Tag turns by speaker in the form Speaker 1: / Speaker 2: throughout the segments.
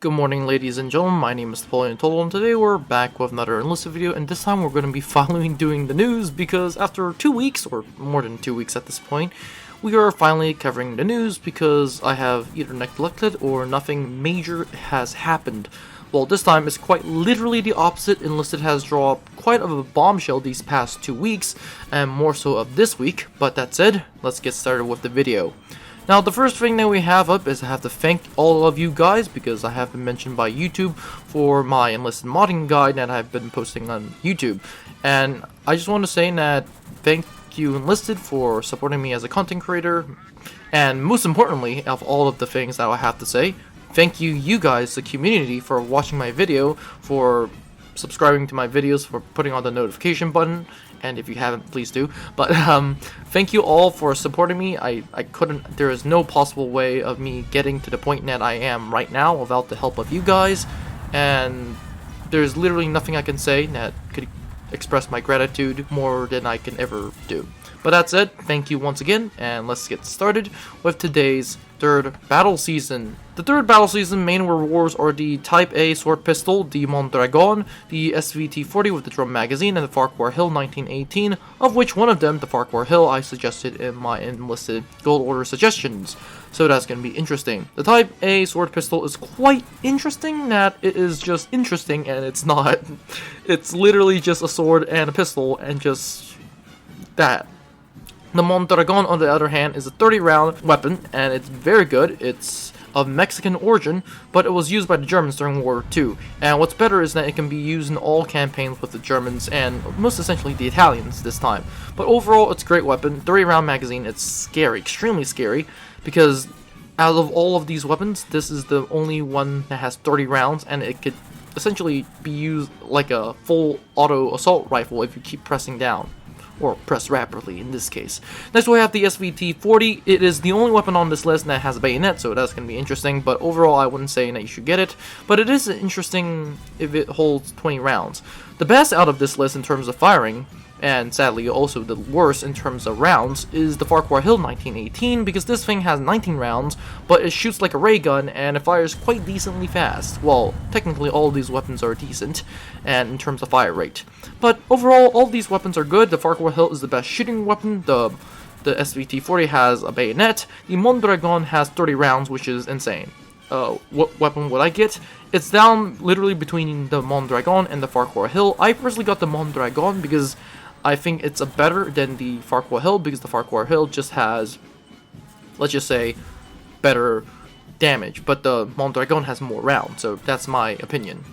Speaker 1: Good morning, ladies and gentlemen. My name is Napoleon, and today we're back with another Enlisted video, and this time we're going to be finally doing the news, because after 2 weeks, or more than 2 weeks at this point, we are finally covering the news because I have either neglected or nothing major has happened. Well, this time it's quite literally the opposite. Enlisted has dropped quite of a bombshell these past 2 weeks, and more so of this week, but that said, let's get started with the video. Now, the first thing that we have up is I have to thank all of you guys because I have been mentioned by YouTube for my Enlisted modding guide that I've been posting on YouTube. And I just want to say that thank you Enlisted for supporting me as a content creator. And most importantly, of all of the things that I have to say, thank you guys, the community, for watching my video, for subscribing to my videos, for putting on the notification button, and if you haven't, please do. But thank you all for supporting me. There is no possible way of me getting to the point that I am right now without the help of you guys, and there's literally nothing I can say that could express my gratitude more than I can ever do. But that said, thank you once again, and let's get started with today's third battle season. The third battle season main rewards are the Type A sword pistol, the Mondragon, the SVT-40 with the drum magazine, and the Farquhar Hill 1918, of which one of them, the Farquhar Hill, I suggested in my Enlisted Gold Order suggestions. So that's going to be interesting. The Type A sword pistol is quite interesting, that it is just interesting and it's not. It's literally just a sword and a pistol and just that. The Mondragon, on the other hand, is a 30-round weapon, and it's very good. It's of Mexican origin, but it was used by the Germans during World War II. And what's better is that it can be used in all campaigns with the Germans and most essentially the Italians this time. But overall, it's a great weapon. 30-round magazine. It's scary, extremely scary, because out of all of these weapons, this is the only one that has 30 rounds, and it could essentially be used like a full auto assault rifle if you keep pressing down. Or press rapidly in this case. Next we have the SVT-40. It is the only weapon on this list that has a bayonet, so that's going to be interesting, but overall I wouldn't say that you should get it, but it is interesting if it holds 20 rounds. The best out of this list in terms of firing, and sadly also the worst in terms of rounds, is the Farquhar Hill 1918, because this thing has 19 rounds, but it shoots like a ray gun, and it fires quite decently fast. Well, technically all of these weapons are decent, and in terms of fire rate. But overall, all of these weapons are good. The Farquhar Hill is the best shooting weapon, the SVT-40 has a bayonet, the Mondragon has 30 rounds, which is insane. What weapon would I get? It's down literally between the Mondragon and the Farquhar Hill. I personally got the Mondragon because I think it's better than the Farquhar Hill, because the Farquhar Hill just has, let's just say, better damage, but the Mondragon has more rounds, so that's my opinion.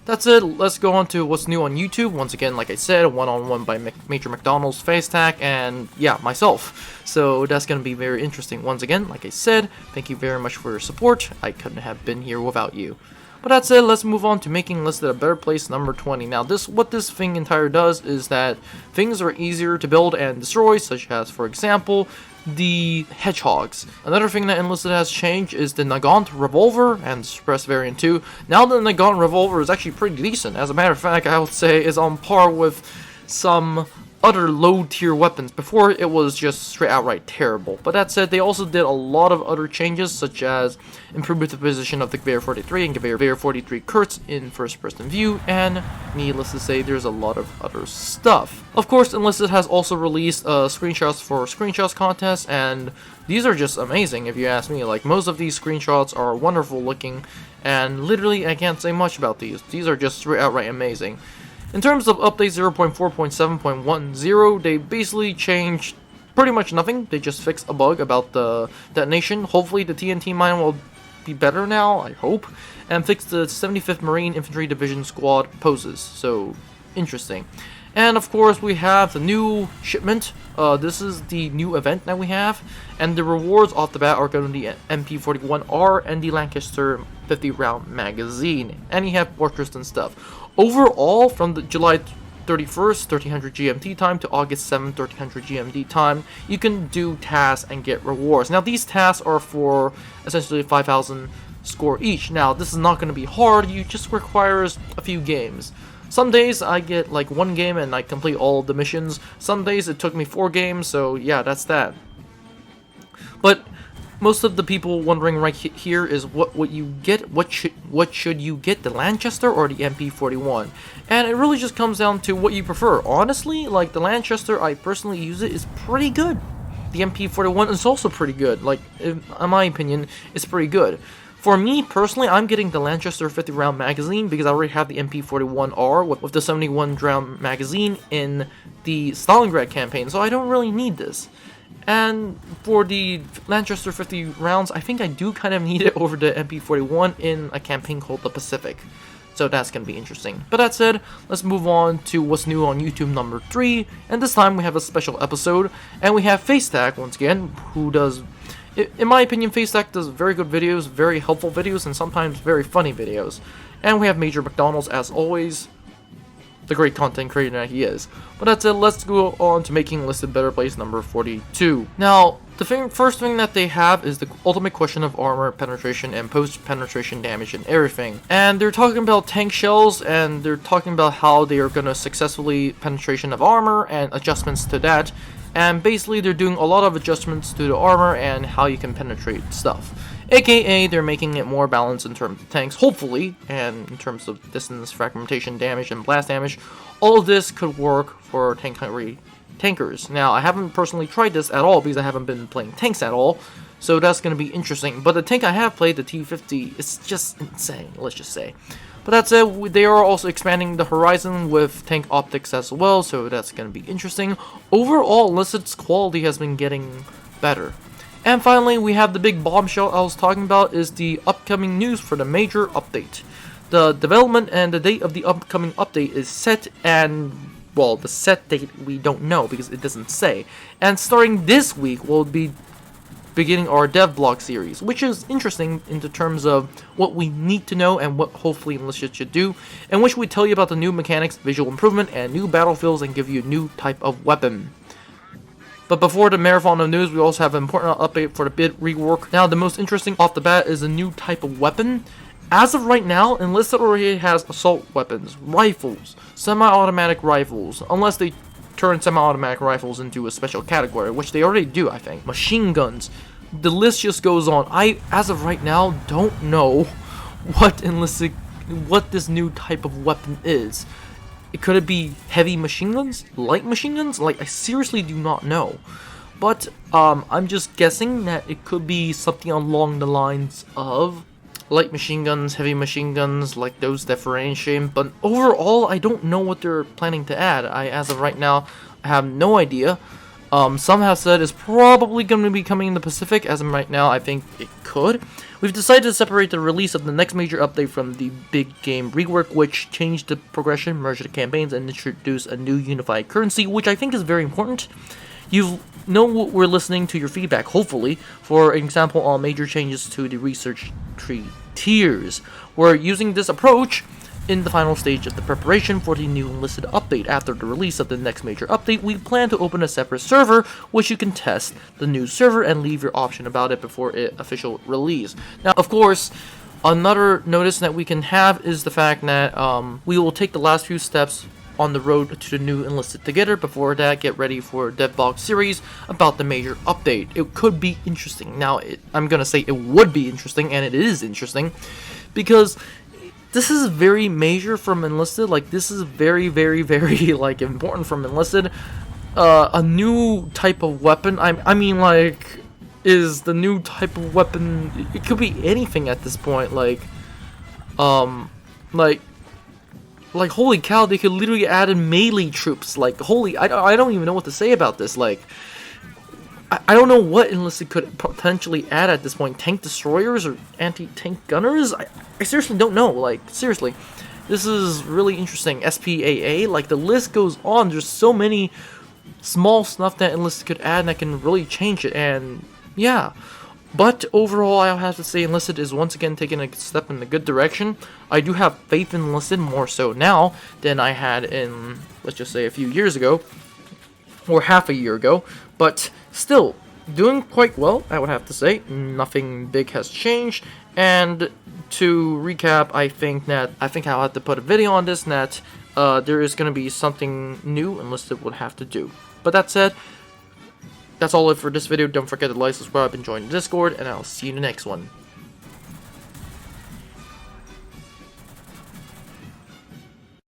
Speaker 1: That's it. Let's go on to what's new on YouTube. Once again, like I said, one-on-one by Major McDonald's, Facetack, and yeah, myself. So that's going to be very interesting. Once again, like I said, thank you very much for your support. I couldn't have been here without you. But that said, let's move on to making Enlisted a better place, number 20. Now, what this thing entire does is that things are easier to build and destroy, such as, for example, the hedgehogs. Another thing that Enlisted has changed is the Nagant revolver and suppressed variant 2. Now the Nagant revolver is actually pretty decent. As a matter of fact, I would say is on par with some other low-tier weapons. Before, it was just straight outright terrible. But that said, they also did a lot of other changes, such as improvement the position of the Gewehr 43 and Gewehr 43 Kurz in first-person view, and needless to say, there's a lot of other stuff. Of course, Enlisted has also released screenshots for screenshots contests, and these are just amazing if you ask me. Like, most of these screenshots are wonderful looking, and literally I can't say much about these. These are just straight outright amazing. In terms of update 0.4.7.10, they basically changed pretty much nothing. They just fixed a bug about the detonation. Hopefully the TNT mine will be better now, I hope, and fix the 75th Marine Infantry Division Squad poses. So, interesting. And of course we have the new shipment. This is the new event that we have, and the rewards off the bat are going to be MP41R and the Lancaster 50-round magazine, and you have fortress and stuff. Overall, from the July 31st, 1300 GMT time to August 7th, 1300 GMT time, you can do tasks and get rewards. Now, these tasks are for essentially 5,000 score each. Now, this is not going to be hard. You just requires a few games. Some days I get like 1 game and I complete all of the missions. Some days it took me 4 games, so yeah, that's that. But most of the people wondering right here is what you get, what should you get, the Lanchester or the MP41? And it really just comes down to what you prefer. Honestly, like the Lanchester, I personally use it, is pretty good. The MP41 is also pretty good. Like, in my opinion, it's pretty good. For me, personally, I'm getting the Lanchester 50-round magazine because I already have the MP41R with the 71-round magazine in the Stalingrad campaign, so I don't really need this. And for the Lanchester 50 rounds, I think I do kind of need it over the MP41 in a campaign called the Pacific. So that's going to be interesting. But that said, let's move on to what's new on YouTube number 3. And this time we have a special episode. And we have FaceTac, once again, who does, in my opinion, FaceTac does very good videos, very helpful videos, and sometimes very funny videos. And we have Major McDonald's, as always, the great content creator that he is. But that's it, let's go on to making Enlisted Better Place number 42. Now, the first thing that they have is the ultimate question of armor penetration and post-penetration damage and everything. And they're talking about tank shells, and they're talking about how they are going to successfully penetration of armor and adjustments to that. And basically they're doing a lot of adjustments to the armor and how you can penetrate stuff. AKA, they're making it more balanced in terms of tanks, hopefully, and in terms of distance, fragmentation damage, and blast damage. All of this could work for tank-hungry tankers. Now, I haven't personally tried this at all because I haven't been playing tanks at all, so that's going to be interesting. But the tank I have played, the T-50, is just insane, let's just say. But that said, they are also expanding the horizon with tank optics as well, so that's going to be interesting. Overall, Enlisted's quality has been getting better. And finally, we have the big bombshell I was talking about, is the upcoming news for the major update. The development and the date of the upcoming update is set, and, well, the set date we don't know because it doesn't say. And starting this week, we'll be beginning our dev blog series, which is interesting in the terms of what we need to know and what hopefully Enlisted should do, in which we tell you about the new mechanics, visual improvement, and new battlefields, and give you a new type of weapon. But before the marathon of news, we also have an important update for the bid rework. Now, the most interesting off the bat is a new type of weapon. As of right now, Enlisted already has assault weapons, rifles, semi-automatic rifles, unless they turn semi-automatic rifles into a special category, which they already do, I think. Machine guns. The list just goes on. I, as of right now, don't know what this new type of weapon is. Could it be heavy machine guns? Light machine guns? Like, I seriously do not know. But, I'm just guessing that it could be something along the lines of light machine guns, heavy machine guns, like those differentiate. But overall, I don't know what they're planning to add. As of right now, I have no idea. Some have said it's probably going to be coming in the Pacific. As of right now, I think it could. We've decided to separate the release of the next major update from the big game rework, which changed the progression, merged the campaigns, and introduced a new unified currency, which I think is very important. You know we're listening to your feedback, hopefully. For example, on major changes to the research tree tiers. We're using this approach in the final stage of the preparation for the new Enlisted update. After the release of the next major update, we plan to open a separate server, which you can test the new server and leave your option about it before its official release. Now, of course, another notice that we can have is the fact that we will take the last few steps on the road to the new Enlisted together. Before that, get ready for a DevBlog series about the major update. It could be interesting. Now, I'm gonna say it would be interesting, and it is interesting, because this is very major from Enlisted. Like, this is very, very, very, like, important from Enlisted. A new type of weapon. I mean, like, is the new type of weapon, it could be anything at this point. Like, holy cow, they could literally add in melee troops. Like, holy, I don't even know what to say about this. Like, I don't know what Enlisted could potentially add at this point. Tank destroyers or anti-tank gunners? I seriously don't know. Like, seriously. This is really interesting. SPAA, like, the list goes on. There's so many small stuff that Enlisted could add that can really change it. And, yeah. But overall, I'll have to say Enlisted is once again taking a step in the good direction. I do have faith in Enlisted more so now than I had in, let's just say, a few years ago. Or half a year ago. But still, doing quite well, I would have to say. Nothing big has changed. And to recap, I think I'll have to put a video on this, that there is going to be something new Enlisted would have to do. But that said, that's all it for this video. Don't forget to like, subscribe, and join the Discord, and I'll see you in the next one.